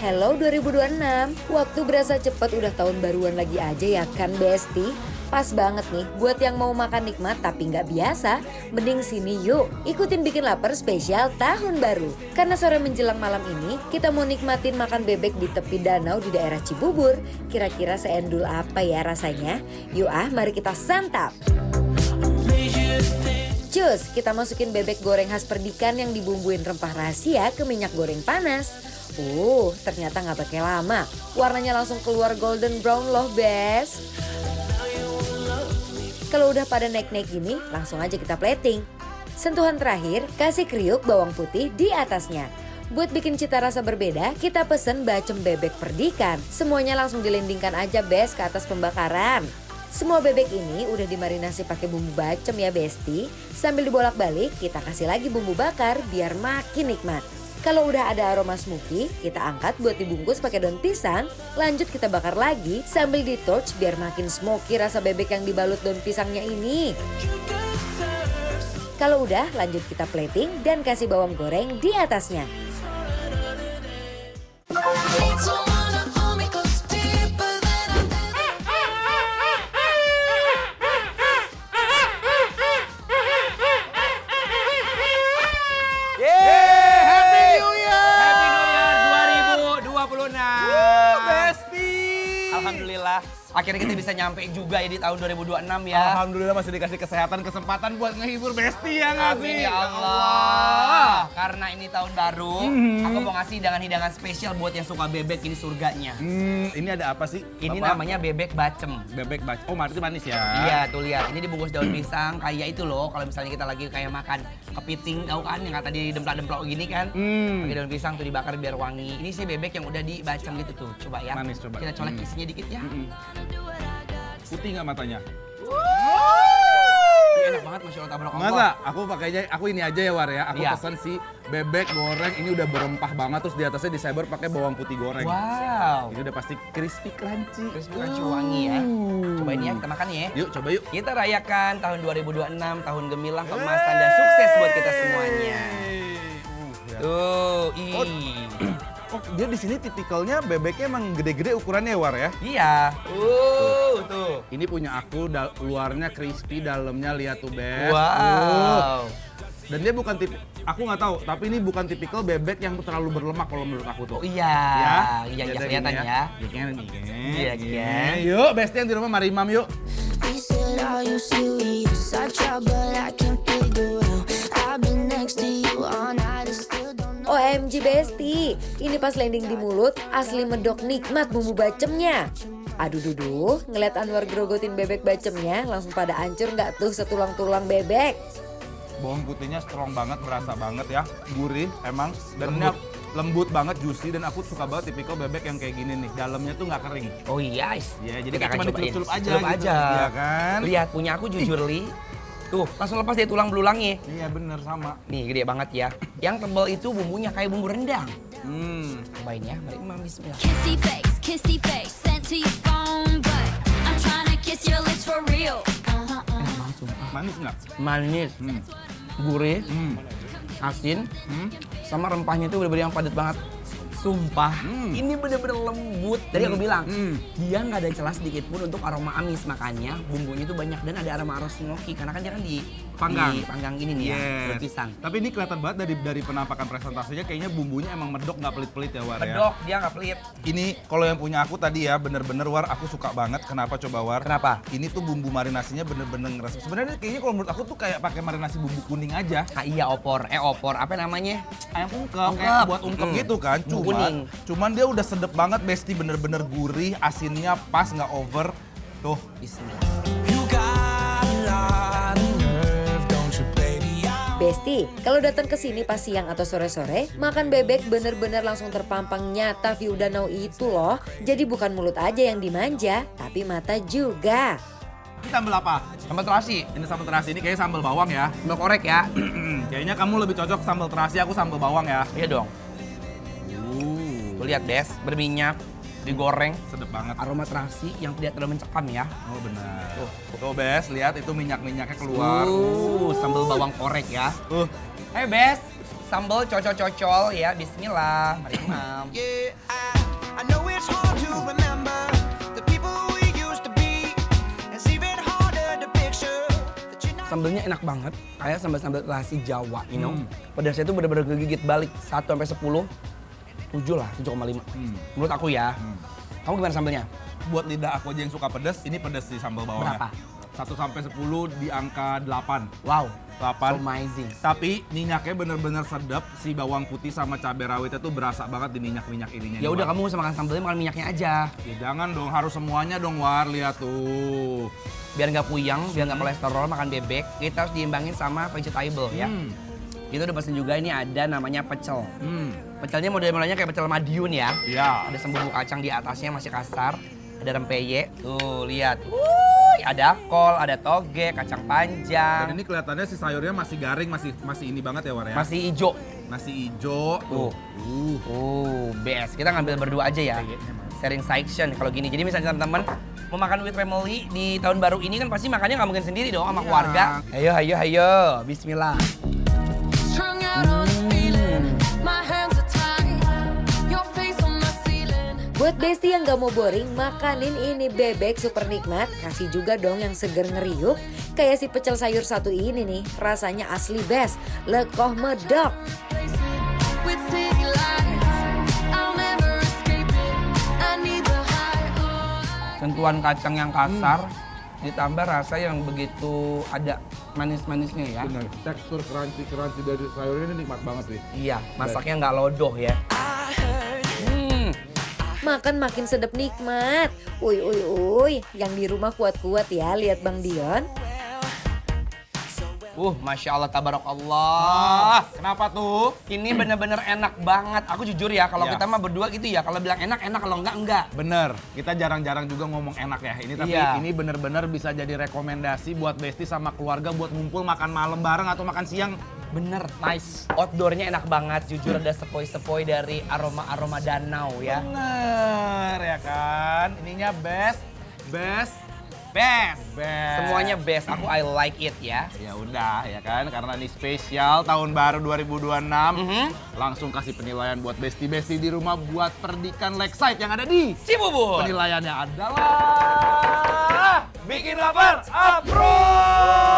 Hello 2026, waktu berasa cepat udah tahun baruan lagi aja ya kan Besti? Pas banget nih buat yang mau makan nikmat tapi nggak biasa, mending sini yuk ikutin bikin lapar spesial tahun baru. Karena sore menjelang malam ini kita mau nikmatin makan bebek di tepi danau di daerah Cibubur. Kira-kira seendul apa ya rasanya? Yuk mari kita santap. Cus, kita masukin bebek goreng khas Perdikan yang dibumbuin rempah rahasia ke minyak goreng panas. Ternyata nggak pakai lama. Warnanya langsung keluar golden brown loh, Bes. Kalau udah pada naik-naik gini, langsung aja kita plating. Sentuhan terakhir, kasih kriuk bawang putih di atasnya. Buat bikin cita rasa berbeda, kita pesen bacem bebek Perdikan. Semuanya langsung dilendingkan aja, Bes, ke atas pembakaran. Semua bebek ini udah dimarinasi pakai bumbu bacem ya, Besti. Sambil dibolak-balik, kita kasih lagi bumbu bakar biar makin nikmat. Kalau udah ada aroma smoky, kita angkat buat dibungkus pakai daun pisang. Lanjut kita bakar lagi sambil di torch biar makin smoky rasa bebek yang dibalut daun pisangnya ini. Kalau udah, lanjut kita plating dan kasih bawang goreng di atasnya. Alhamdulillah, akhirnya kita bisa nyampe juga ya di tahun 2026 ya. Alhamdulillah masih dikasih kesempatan buat ngehibur Besti ya nggak sih? Amin ya Allah. Karena ini tahun baru, aku mau ngasih hidangan-hidangan spesial buat yang suka bebek, ini surganya. Ini ada apa sih? Ini Bapak? namanya bebek bacem. Bebek bacem. Oh, berarti manis ya? Iya, tuh lihat. Ini dibungkus daun pisang kayak itu loh. Kalau misalnya kita lagi kayak makan kepiting, tahu kan yang kata di demplak-demplok gini kan? Pakai daun pisang tuh dibakar biar wangi. Ini sih bebek yang udah dibacem gitu tuh. Coba ya. Manis, coba. Kita colek isinya dikit ya. Putih nggak matanya? Ih, enak banget, Masya Allah, tabrak Allah. Masa? Aku ini aja ya War ya. Aku Iya. pesan si bebek goreng ini udah berempah banget, terus di atasnya disebar pakai bawang putih goreng. Wow. Ini udah pasti crispy crunchy. Crispy crunchy wangi ya. Coba ini ya, kita makan ya. Yuk, coba yuk. Kita rayakan tahun 2026, tahun gemilang, keemasan dan sukses buat kita semuanya. Ya. Tuh, Oh, dia di sini tipikalnya bebeknya emang gede-gede ukurannya ya War ya? Iya. Tuh. Ini punya aku, luarnya crispy, dalamnya lihat tuh Bes. Wow. Dan dia bukan aku nggak tahu, tapi ini bukan tipikal bebek yang terlalu berlemak kalau menurut aku tuh. Oh iya. Ya, Iya, jadi kelihatan gini ya. Iya, kan? Yuk, Besti yang di rumah mari Imam yuk. We said all you serious. I try but I can't figure out. I've been next to you all night and still don't know. OMG Besti, ini pas landing di mulut asli medok nikmat bumbu bacemnya. Aduh duduh, ngeliat Anwar grogotin bebek bacemnya langsung pada hancur nggak tuh setulang-tulang bebek. Bawang putihnya strong banget, berasa banget ya, gurih emang. Dan ini lembut banget, juicy, dan aku suka banget tipikal bebek yang kayak gini nih. Dalamnya tuh nggak kering. Oh iya. Ya, jadi Kita kayak akan cuma cobain. dicelup-celup aja Celup gitu. aja. Iya kan? Lihat, punya aku jujur Li. Tuh, langsung lepas dari tulang belulangnya. Iya bener, sama. Nih, gede banget ya. Yang tebal itu bumbunya kayak bumbu rendang. Cobain ya, mari Imam bismillah. Kissy face, sent to your phone, but I'm trying to kiss your lips for real. Manis nggak? Manis, gurih, asin, sama rempahnya itu bener-bener yang padat banget. Sumpah, ini bener-bener lembut. Tadi aku bilang, dia nggak ada celah sedikit pun untuk aroma amis. Makanya bumbunya itu banyak dan ada aroma smoky. Karena kan dia kan dipanggang gini nih ya, daun pisang. Tapi ini kelihatan banget dari penampakan presentasinya, kayaknya bumbunya emang medok, nggak pelit-pelit ya War ya. Medok, dia nggak pelit. Ini kalau yang punya aku tadi ya, bener-bener War, aku suka banget. Kenapa coba War? Kenapa? Ini tuh bumbu marinasinya bener-bener ngerasa. Sebenarnya kayaknya kalau menurut aku tuh kayak pakai marinasi bumbu kuning aja. Ah, iya opor, apa namanya? Ayam ungkep, Ungkep. kayak buat ungkep gitu kan. Bumbu kuning. Cuman dia udah sedep banget Besti, bener-bener gurih, asinnya pas, nggak over. Tuh, Bismillah. Besti, kalau datang ke sini pas siang atau sore-sore, makan bebek bener-bener langsung terpampang nyata view danau itu loh. Jadi bukan mulut aja yang dimanja, tapi mata juga. ini sambal apa? Sambal terasi, Ini sambal terasi, ini kayaknya sambal bawang ya. sambal korek ya. Kayaknya kamu lebih cocok sambal terasi, aku sambal bawang ya. Iya dong. Tuh lihat Des, berminyak, digoreng, Sedep banget. aroma terasi yang tidak terlalu mencekam ya. Oh benar. Tuh. Tuh Bes, lihat itu minyak-minyaknya keluar. Sambal bawang korek ya. Tuh. Hey Bes, sambal cocol-cocol ya. Bismillah. Mari Mam. Yeah, I know it's hard to remember the people we used to be. It's even harder to picture that you're not. Sambelnya enak banget, kayak sambal-sambal terasi Jawa, you know. Pedasnya itu bener-bener kegigit balik 1 sampai 10, 7 lah, 7,5. Menurut aku ya. Kamu gimana sambelnya? Buat lidah aku aja yang suka pedas, ini pedas sih sambal bawangnya. Berapa? 1 sampai 10 di angka 8. Wow, 8. so amazing. Tapi minyaknya bener-bener sedap, si bawang putih sama cabai rawitnya tuh berasa banget di minyak-minyak ininya. Ya udah kamu usah makan sambelnya, makan minyaknya aja. Ya jangan dong, harus semuanya dong War, lihat tuh. Biar nggak puyeng, biar nggak kolesterol makan bebek, kita harus diimbangin sama vegetable ya. Kita udah pesen juga ini ada namanya pecel. Pecelnya model-modelnya kayak pecel Madiun ya. Ya. Ada sembunyi kacang di atasnya masih kasar. Ada rempeyek, tuh lihat. Wuih, ada kol, ada toge, kacang Dan panjang. ini kelihatannya si sayurnya masih garing, masih ini banget ya War ya. Masih hijau. Masih hijau. Tuh. Best. Kita ngambil berdua aja ya. Sharing section kalau gini. Jadi misalnya teman-teman mau makan with family di tahun baru ini kan pasti makannya nggak mungkin sendiri dong sama keluarga. Ayo. Bismillah. Strung out on a feeling, my hands are tied. Your face on my ceiling. Buat Besti yang gak mau boring, makanin ini bebek super nikmat. Kasih juga dong yang seger ngeriuk. Kayak si pecel sayur satu ini nih, rasanya asli best. Lekoh medok. Place it with city lights. I'll never escape it. I need the high. Sentuhan kacang yang kasar ditambah rasa yang begitu ada manis-manisnya ya. Benar, tekstur crunchy dari sayurnya ini nikmat banget sih. Iya, masaknya nggak lodoh ya. Makan makin sedap nikmat. Uy. Yang di rumah kuat-kuat ya, lihat Bang Dion. Masya Allah, tabarakallah. Kenapa tuh? Ini bener-bener enak banget. Aku jujur ya, kalau Iya. kita mah berdua gitu ya. Kalau bilang enak, kalau enggak. Bener, kita jarang-jarang juga ngomong enak ya. Ini tapi Iya. ini bener-bener bisa jadi rekomendasi buat Besti sama keluarga buat ngumpul makan malam bareng atau makan siang. Bener, nice. Outdoornya enak banget. Jujur ada sepoi-sepoi dari aroma-aroma danau ya. Bener ya kan? Ininya best. Semuanya best. Aku I like it ya. Ya udah ya kan, karena ini spesial tahun baru 2026. Langsung kasih penilaian buat Besti-Besti di rumah buat Perdikan Lakeside yang ada di Cibubur. penilaiannya adalah bikin lapar approve.